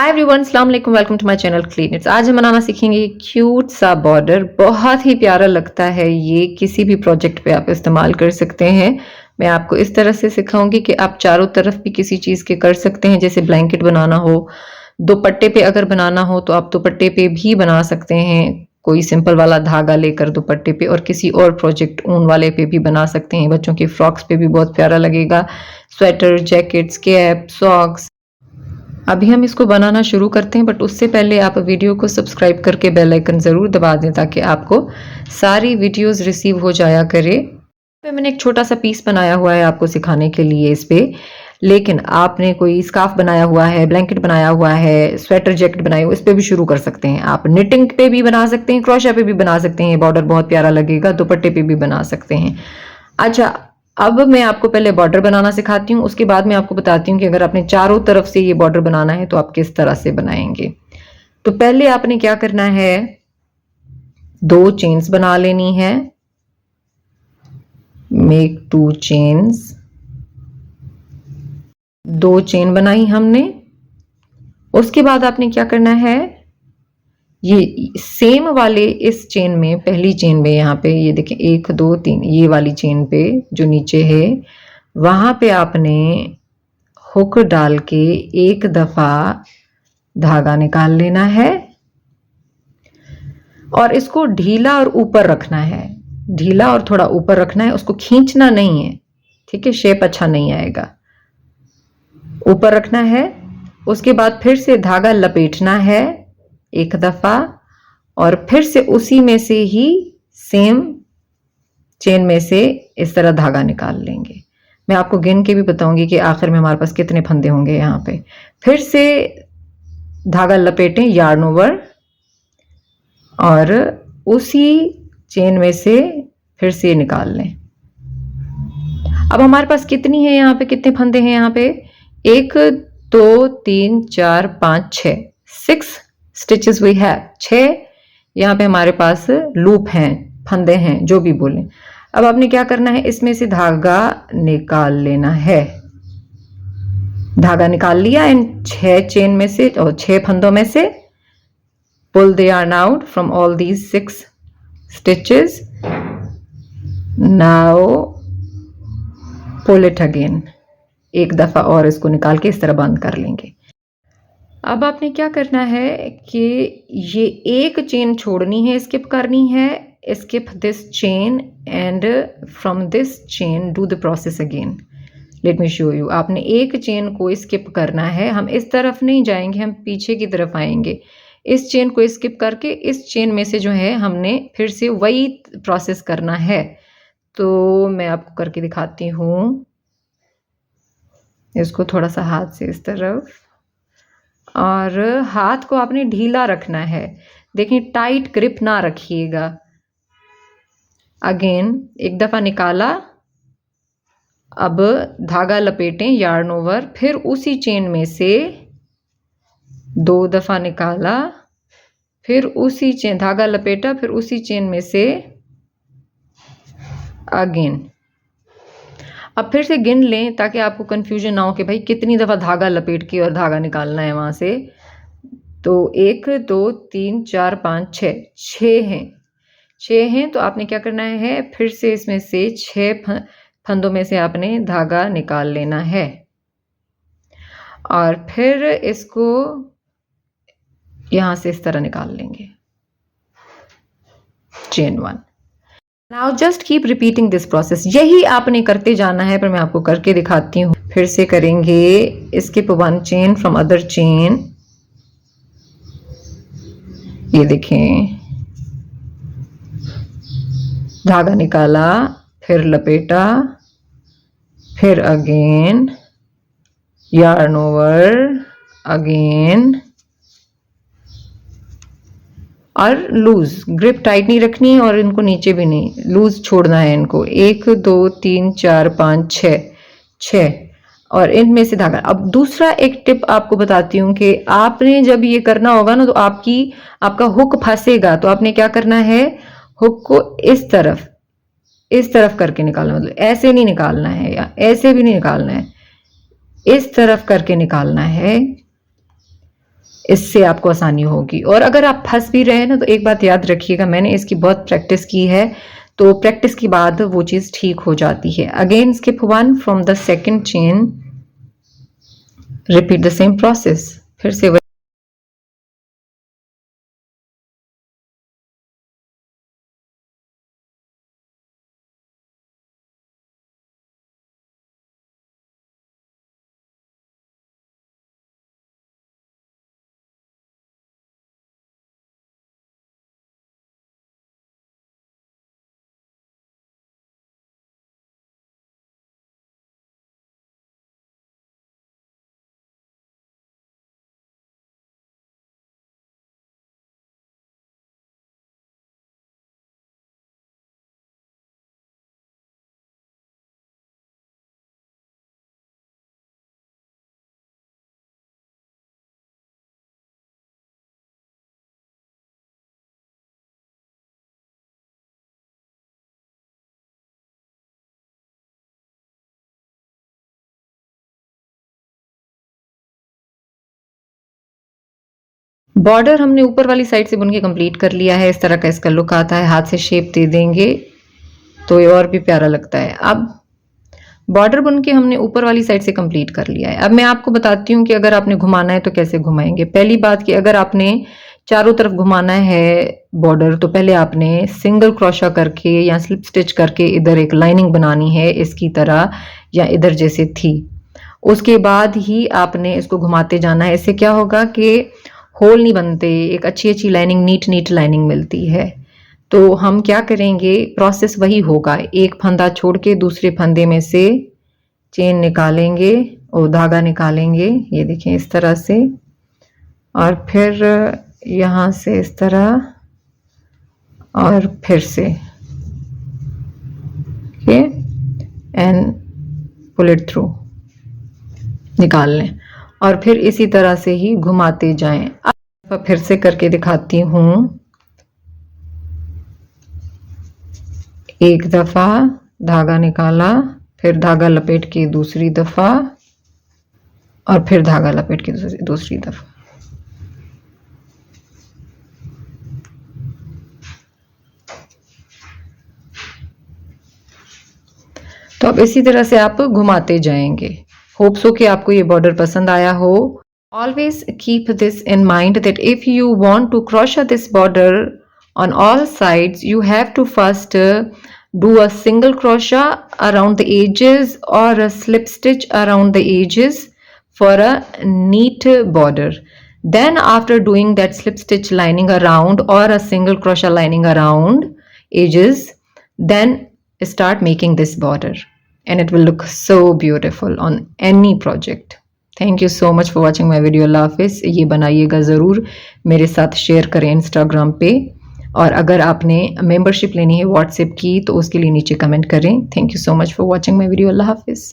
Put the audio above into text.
हाय everyone, अस्सलाम वालेकुम, welcome to my channel Clean Eats. आज हम बनाना सीखेंगे क्यूट सा बॉर्डर। बहुत ही प्यारा लगता है ये, किसी भी प्रोजेक्ट पे आप इस्तेमाल कर सकते हैं। मैं आपको इस तरह से सिखाऊंगी कि आप चारों तरफ भी किसी चीज के कर सकते हैं। जैसे ब्लैंकेट बनाना हो, दुपट्टे पे अगर बनाना हो तो आप दुपट्टे पे भी बना सकते हैं। कोई सिंपल वाला धागा लेकर दुपट्टे पे, और किसी और प्रोजेक्ट ऊन वाले पे भी बना सकते हैं। बच्चों के फ्रॉक्स पे भी बहुत प्यारा लगेगा। Sweater, jackets, cap, socks. अभी हम इसको बनाना शुरू करते हैं, बट उससे पहले आप वीडियो को सब्सक्राइब करके बेल आइकन ज़रूर दबा दें ताकि आपको सारी वीडियोस रिसीव हो जाया करे। तो मैंने एक छोटा सा पीस बनाया हुआ है आपको सिखाने के लिए इस पे। लेकिन आपने कोई स्कार्फ बनाया हुआ है, ब्लैंकेट बनाया हुआ है, स्वेटर जैकेट बनाई हुआ, इस पे भी शुरू कर सकते हैं। आप निटिंग पे भी बना सकते हैं, क्रोशा पे भी बना सकते हैं। बॉर्डर बहुत प्यारा लगेगा। दुपट्टे पे भी बना सकते हैं। अच्छा, अब मैं आपको पहले बॉर्डर बनाना सिखाती हूँ, उसके बाद मैं आपको बताती हूँ कि अगर आपने चारों तरफ से ये बॉर्डर बनाना है तो आप किस तरह से बनाएंगे। तो पहले आपने क्या करना है, 2 चेन्स बना लेनी है। Make 2 chains. 2 चेन बनाई हमने। उसके बाद आपने क्या करना है, ये सेम वाले इस चेन में, पहली चेन में, यहाँ पे ये देखें 1 2 3, ये वाली चेन पे जो नीचे है वहां पे आपने हुक डाल के एक दफा धागा निकाल लेना है और इसको ढीला और ऊपर रखना है। ढीला और थोड़ा ऊपर रखना है, उसको खींचना नहीं है, ठीक है? शेप अच्छा नहीं आएगा। ऊपर रखना है। उसके बाद फिर से धागा लपेटना है एक दफा, और फिर से उसी में से ही सेम चेन में से इस तरह धागा निकाल लेंगे। मैं आपको गिन के भी बताऊंगी कि आखिर में हमारे पास कितने फंदे होंगे। यहाँ पे फिर से धागा लपेटें यार्न ओवर, और उसी चेन में से फिर से निकाल लें। अब हमारे पास कितनी है, यहाँ पे कितने फंदे हैं? यहाँ पे 1 2 3 4 5 6, 6 स्टिचेस वी हैव। 6 यहाँ पे हमारे पास लूप हैं, फंदे हैं, जो भी बोलें। अब आपने क्या करना है, इसमें से धागा निकाल लेना है। धागा निकाल लिया इन 6 चेन में से और 6 फंदों में से। Pull the yarn out from all these 6 stitches. Now pull it again. एक दफा और इसको निकाल के इस तरह बंद कर लेंगे। अब आपने क्या करना है कि ये एक चेन छोड़नी है, स्किप करनी है। Skip this chain and from this chain do the process again. Let me show you. आपने एक चेन को स्किप करना है। हम इस तरफ नहीं जाएंगे, हम पीछे की तरफ आएंगे। इस चेन को स्किप करके इस चेन में से जो है हमने फिर से वही प्रोसेस करना है। तो मैं आपको करके दिखाती हूँ। इसको थोड़ा सा हाथ से इस तरफ, और हाथ को आपने ढीला रखना है। देखिए, टाइट ग्रिप ना रखिएगा। अगेन एक दफा निकाला, अब धागा लपेटें यार्न ओवर, फिर उसी चेन में से 2 दफा निकाला, फिर उसी चेन, धागा लपेटा, फिर उसी चेन में से अगेन। अब फिर से गिन लें ताकि आपको कंफ्यूजन ना हो कि भाई कितनी दफा धागा लपेट के और धागा निकालना है वहां से। तो 1 2 3 4 5 6, 6 हैं। 6 हैं तो आपने क्या करना है, फिर से इसमें से 6 फंदों में से आपने धागा निकाल लेना है, और फिर इसको यहां से इस तरह निकाल लेंगे। Chain 1। Now just keep repeating this process. यही आपने करते जाना है, पर मैं आपको करके दिखाती हूँ। फिर से करेंगे skip 1 chain from other chain. ये देखें, धागा निकाला, फिर लपेटा, फिर अगेन यार्न ओवर, अगेन, और लूज। ग्रिप टाइट नहीं रखनी है और इनको नीचे भी नहीं, लूज छोड़ना है इनको। 1 2 3 4 5 6, 6, और इनमें से धागा। अब दूसरा एक टिप आपको बताती हूँ कि आपने जब ये करना होगा ना, तो आपका हुक फंसेगा। तो आपने क्या करना है, हुक को इस तरफ करके निकालना। मतलब ऐसे नहीं निकालना है, या ऐसे भी नहीं निकालना है, इस तरफ करके निकालना है। इससे आपको आसानी होगी। और अगर आप फंस भी रहे हैं ना, तो एक बात याद रखिएगा, मैंने इसकी बहुत प्रैक्टिस की है, तो प्रैक्टिस के बाद वो चीज़ ठीक हो जाती है। Again skip 1 from the second chain, repeat the same process. फिर से बॉर्डर हमने ऊपर वाली साइड से बुन के कंप्लीट कर लिया है। इस तरह का इसका लुक आता है। हाथ से शेप दे देंगे तो ये और भी प्यारा लगता है। अब बॉर्डर बुन के हमने ऊपर वाली साइड से कंप्लीट कर लिया है। अब मैं आपको बताती हूँ कि अगर आपने घुमाना है तो कैसे घुमाएंगे। पहली बात कि अगर आपने चारों तरफ घुमाना है बॉर्डर, तो पहले आपने सिंगल क्रोशा करके या स्लिप स्टिच करके इधर एक लाइनिंग बनानी है इसकी तरह, या इधर जैसे थी। उसके बाद ही आपने इसको घुमाते जाना है। इससे क्या होगा कि होल नहीं बनते, एक अच्छी अच्छी लाइनिंग, नीट लाइनिंग मिलती है। तो हम क्या करेंगे, प्रोसेस वही होगा। एक फंदा छोड़ के दूसरे फंदे में से चेन निकालेंगे और धागा निकालेंगे, ये देखें इस तरह से, और फिर यहाँ से इस तरह, और फिर से एंड पुल इट थ्रू, निकाल लें, और फिर इसी तरह से ही घुमाते जाएं। अब फिर से करके दिखाती हूँ। एक दफा धागा निकाला, फिर धागा लपेट के दूसरी दफा, और फिर धागा लपेट के दूसरी दफा। तो अब इसी तरह से आप घुमाते जाएंगे। होप सो कि आपको ये बॉर्डर पसंद आया हो। Always keep this in mind that if you want to crochet this border on all sides, you have to first do a single crochet around the edges or a slip stitch around the edges for a neat border. Then after doing that slip stitch lining around or a single crochet lining around edges, then start making this border, and it will look so beautiful on any project. Thank you so much for watching my video. अल्लाह हाफिज़। ये बनाइएगा ज़रूर, मेरे साथ share करें Instagram पे, और अगर आपने मेंबरशिप लेनी है व्हाट्सएप की तो उसके लिए नीचे कमेंट करें। Thank you so much for watching my video. अल्लाह हाफिज़।